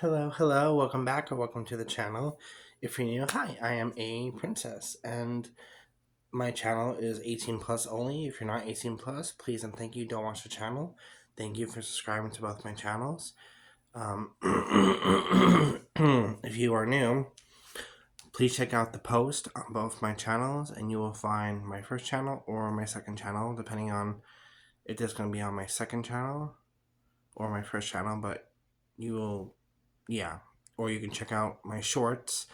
Hello, welcome back or welcome to the channel. If you're new, hi, I am a princess and my channel is 18 plus only. If you're not 18 plus, please and thank you, don't watch the channel. Thank you for subscribing to both my channels. If you are new, please check out the post on both my channels and you will find my first channel or my second channel, depending on if it's going to be on my second channel or my first channel, but you will, yeah. Or you can check out my shorts.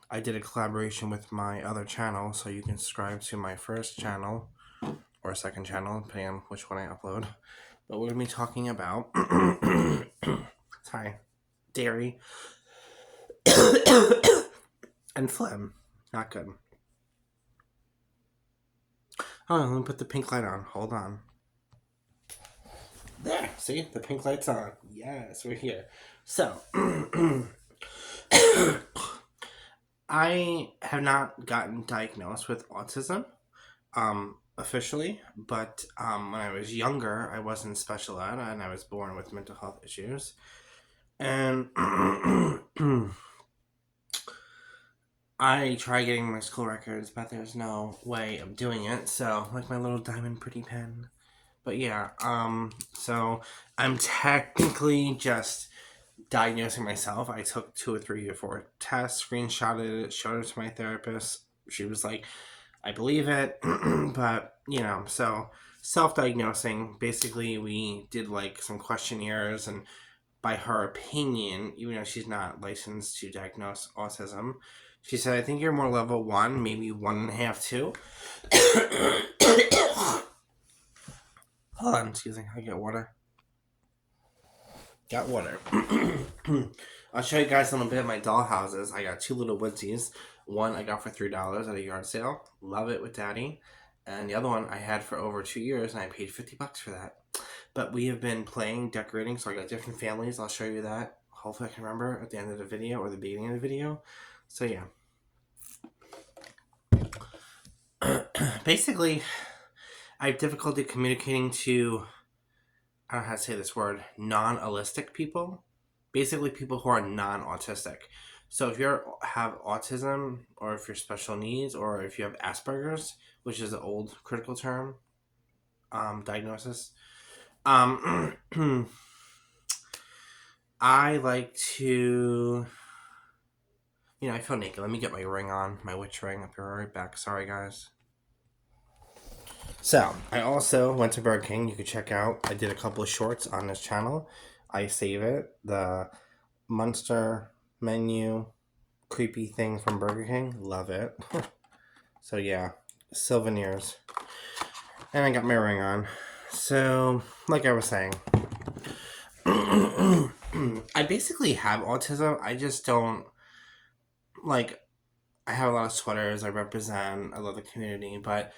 I did a collaboration with my other channel, so you can subscribe to my first channel or second channel, depending on which one I upload. But we're going to be talking about, sorry, dairy and phlegm. Not good. Oh, let me put the pink light on. Hold on. There, see? The pink light's on. Yes, we're here. So, I have not gotten diagnosed with autism officially, but when I was younger, I was in special ed and I was born with mental health issues. And I tried getting my school records, but there's no way of doing it. So, like my little diamond pretty pen. But yeah, so I'm technically just diagnosing myself. I took 2 or 3 or 4 tests, screenshotted it, showed it to my therapist. She was like, I believe it. But, so self-diagnosing, basically we did like some questionnaires, and by her opinion, even though she's not licensed to diagnose autism, she said, I think you're more level 1, maybe 1.5, 2. Hold on, excuse me, I get water. Got water. I'll show you guys a little bit of my doll houses. I got 2 little woodsies. One I got for $3 at a yard sale. Love it with Daddy. And the other one I had for over 2 years, and I paid $50 for that. But we have been playing, decorating, so I got different families. I'll show you that. Hopefully I can remember at the end of the video or the beginning of the video. So yeah. Basically, I have difficulty communicating to, I don't know how to say this word, non-allistic people. Basically, people who are non-autistic. So if you have autism, or if you're special needs, or if you have Asperger's, which is an old critical term, diagnosis, I like to, I feel naked. Let me get my ring on, my witch ring. I'll be right back. Sorry, guys. So, I also went to Burger King. You can check out, I did a couple of shorts on this channel. I save it. The Monster menu creepy thing from Burger King. Love it. So, yeah. Souvenirs. And I got my ring on. So, like I was saying, I basically have autism. I just don't, like, I have a lot of sweaters. I represent. I love the community. But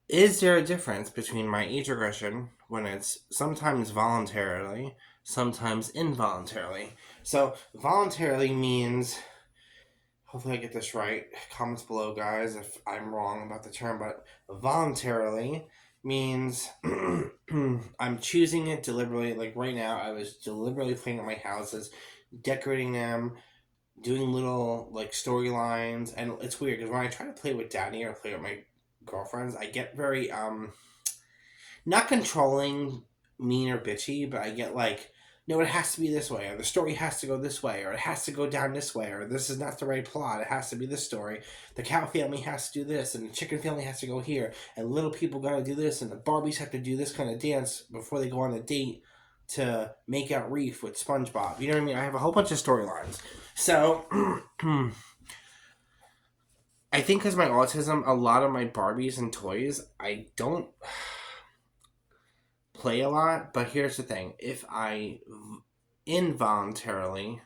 is there a difference between my age regression when it's sometimes voluntarily, sometimes involuntarily? So, voluntarily means, hopefully I get this right. Comments below, guys, if I'm wrong about the term, but voluntarily means I'm choosing it deliberately. Like right now, I was deliberately cleaning up my houses, decorating them, doing little like storylines, and it's weird because when I try to play with Daddy or play with my girlfriends, I get very not controlling, mean, or bitchy, but I get like, no, it has to be this way, or the story has to go this way, or it has to go down this way, or this is not the right plot, it has to be this story. The cow family has to do this, and the chicken family has to go here, and little people gotta do this, and the Barbies have to do this kind of dance before they go on a date to make out Reef with SpongeBob. You know what I mean? I have a whole bunch of storylines. So, I think because my autism, a lot of my Barbies and toys, I don't play a lot. But here's the thing: if I involuntarily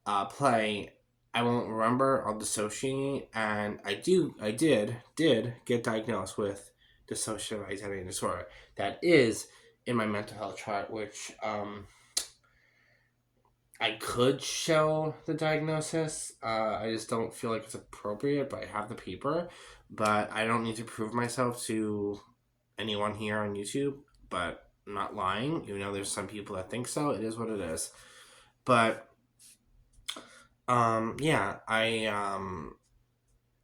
play, I won't remember. I'll dissociate, and I did get diagnosed with dissociative identity disorder. That is in my mental health chart, which I could show the diagnosis. I just don't feel like it's appropriate, but I have the paper. But I don't need to prove myself to anyone here on YouTube, but I'm not lying. Even though there's some people that think so, it is what it is. But yeah,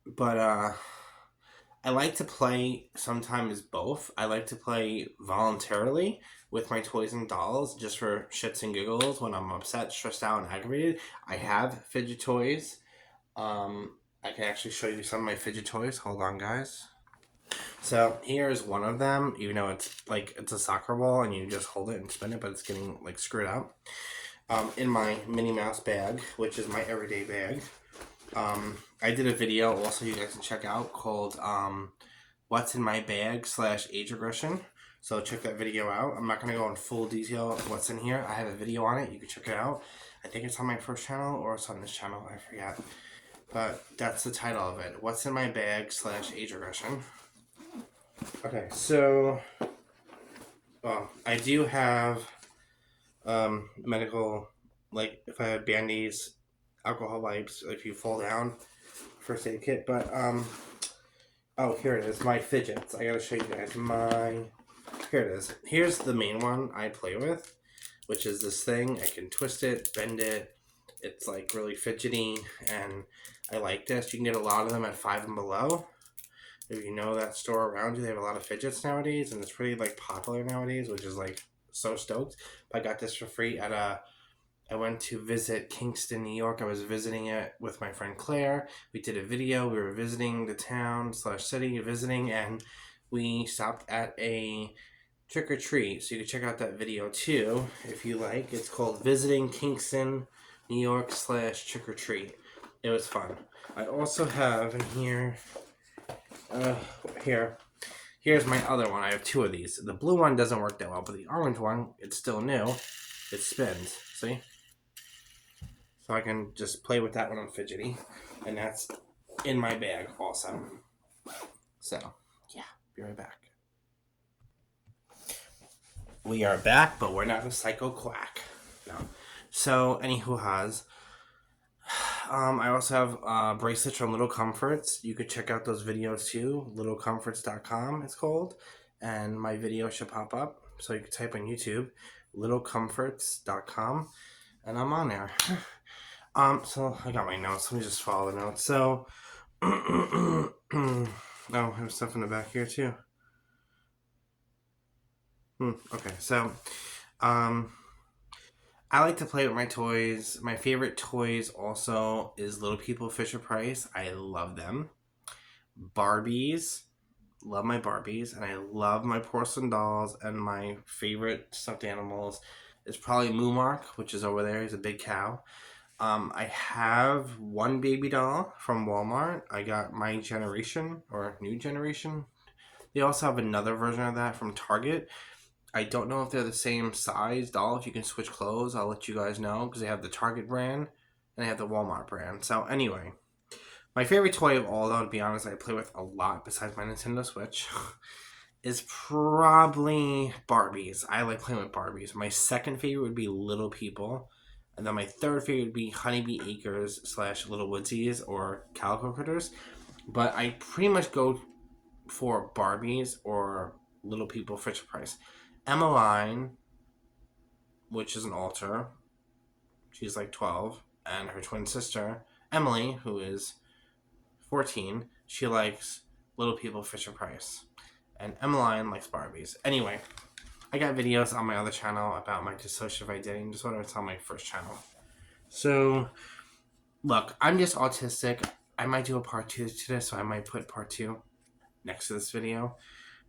but I like to play sometimes both. I like to play voluntarily with my toys and dolls just for shits and giggles when I'm upset, stressed out, and aggravated. I have fidget toys. I can actually show you some of my fidget toys. Hold on, guys. So here's one of them, even though it's a soccer ball and you just hold it and spin it, but it's getting like screwed up. In my Minnie Mouse bag, which is my everyday bag. I did a video also you guys can check out called What's in My Bag / Age Regression. So check that video out. I'm not going to go in full detail of what's in here. I have a video on it. You can check it out. I think it's on my first channel or it's on this channel. I forget. But that's the title of it. What's in My Bag / Age Regression. Okay, so I do have medical, like if I have band-aids, alcohol wipes, if you fall down, first aid kit. But oh, here it is, my fidgets. I gotta show you guys here it is. Here's the main one I play with, which is this thing. I can twist it, bend it. It's like really fidgety, and I like this. You can get a lot of them at Five and Below. If you know that store around you, they have a lot of fidgets nowadays, and it's pretty like popular nowadays, which is like so stoked. But I got this for free at I went to visit Kingston, New York. I was visiting it with my friend Claire. We did a video. We were visiting the town / city, visiting, and we stopped at a trick or treat. So you can check out that video too if you like. It's called Visiting Kingston, New York / trick or treat. It was fun. I also have in here. Here's my other one. I have two of these. The blue one doesn't work that well, but the orange one, it's still new. It spins. See? So I can just play with that when I'm fidgety. And that's in my bag also. So, yeah, be right back. We are back, but we're not a psycho quack. No. So, anywho has. I also have bracelets from Little Comforts. You could check out those videos too. littlecomforts.com it's called. And my video should pop up. So you can type on YouTube, littlecomforts.com. And I'm on there. So I got my notes. Let me just follow the notes. So, oh, I have stuff in the back here too. Okay, so, I like to play with my toys. My favorite toys also is Little People Fisher-Price. I love them. Barbies. Love my Barbies. And I love my porcelain dolls. And my favorite stuffed animals is probably Moomark, which is over there. He's a big cow. I have one baby doll from Walmart. I got My Generation or New Generation. They also have another version of that from Target. I don't know if they're the same size doll. If you can switch clothes, I'll let you guys know because they have the Target brand and they have the Walmart brand. So anyway, my favorite toy of all, though, to be honest, I play with a lot besides my Nintendo Switch, is probably Barbies. I like playing with Barbies. My second favorite would be Little People. And then my third favorite would be Honeybee Acres / Little Woodsies or Calico Critters. But I pretty much go for Barbies or Little People Fisher-Price. Emmeline, which is an alter, she's like 12, and her twin sister, Emily, who is 14, she likes Little People Fisher-Price. And Emmeline likes Barbies. Anyway, I got videos on my other channel about my dissociative identity disorder. It's on my first channel. So, look, I'm just autistic. I might do a part 2 to this, so I might put part 2 next to this video.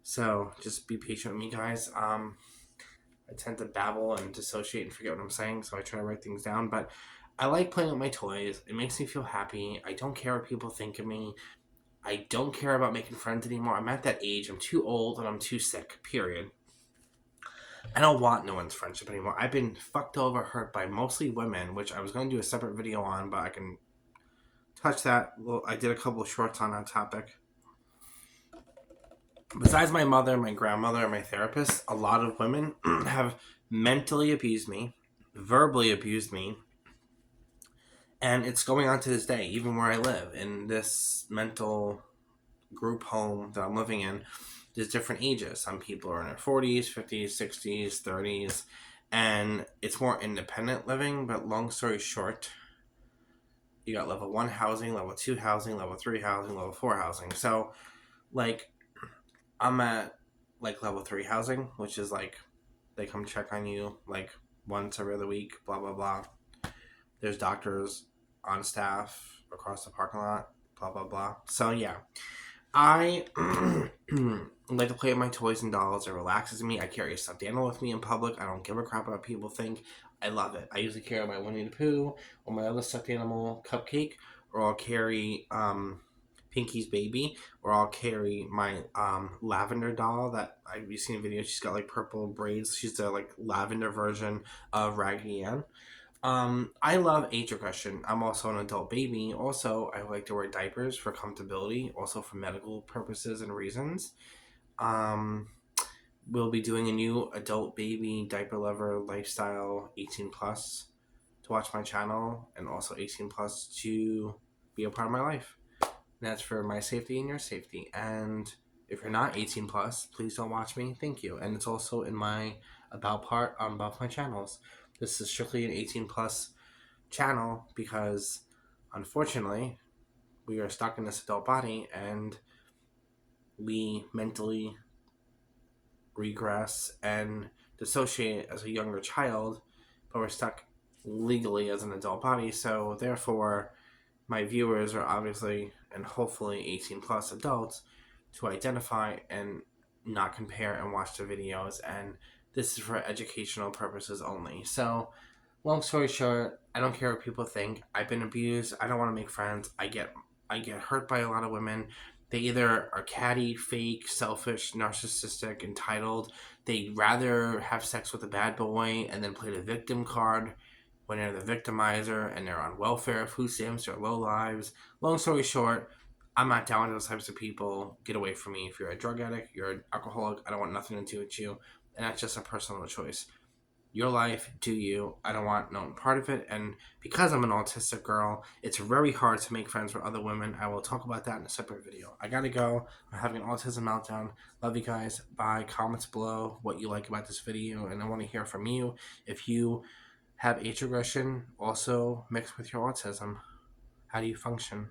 So, just be patient with me, guys. I tend to babble and dissociate and forget what I'm saying, so I try to write things down. But I like playing with my toys. It makes me feel happy. I don't care what people think of me. I don't care about making friends anymore. I'm at that age. I'm too old and I'm too sick, period. I don't want no one's friendship anymore. I've been fucked over, hurt by mostly women, which I was going to do a separate video on, but I can touch that. Well, I did a couple of shorts on that topic. Besides my mother, my grandmother, and my therapist, a lot of women have mentally abused me, verbally abused me, and it's going on to this day, even where I live, in this mental group home that I'm living in. There's different ages. Some people are in their 40s, 50s, 60s, 30s, and it's more independent living. But long story short, you got level 1 housing, level 2 housing, level 3 housing, level 4 housing. So like I'm at like level 3 housing, which is like they come check on you like once every other week, blah blah blah. There's doctors on staff across the parking lot, blah blah blah. So yeah, I like to play with my toys and dolls. It relaxes me. I carry a stuffed animal with me in public. I don't give a crap what people think. I love it. I usually carry my Winnie the Pooh or my other stuffed animal, Cupcake, or I'll carry Pinky's baby, or I'll carry my lavender doll that I've seen a video. She's got like purple braids. She's the like lavender version of Raggedy Ann. I love age regression. I'm also an adult baby. Also, I like to wear diapers for comfortability, also for medical purposes and reasons. Um, we'll be doing a new adult baby diaper lover lifestyle 18 plus to watch my channel, and also 18 plus to be a part of my life. And that's for my safety and your safety. And if you're not 18 plus, please don't watch me. Thank you. And it's also in my about part on both my channels. This is strictly an 18 plus channel because unfortunately we are stuck in this adult body and we mentally regress and dissociate as a younger child, but we're stuck legally as an adult body. So therefore my viewers are obviously and hopefully 18 plus adults to identify and not compare and watch the videos, and this is for educational purposes only. So long story short, I don't care what people think. I've been abused. I don't want to make friends. I get hurt by a lot of women. They either are catty, fake, selfish, narcissistic, entitled. They'd rather have sex with a bad boy and then play the victim card when they're the victimizer and they're on welfare, food stamps, or low lives. Long story short, I'm not down with those types of people. Get away from me. If you're a drug addict, you're an alcoholic, I don't want nothing to do with you. And that's just a personal choice. Your life, do you. I don't want no part of it. And because I'm an autistic girl, it's very hard to make friends with other women. I will talk about that in a separate video. I gotta go. I'm having an autism meltdown. Love you guys. Bye. Comments below what you like about this video, and I want to hear from you. If you have age regression also mixed with your autism, how do you function?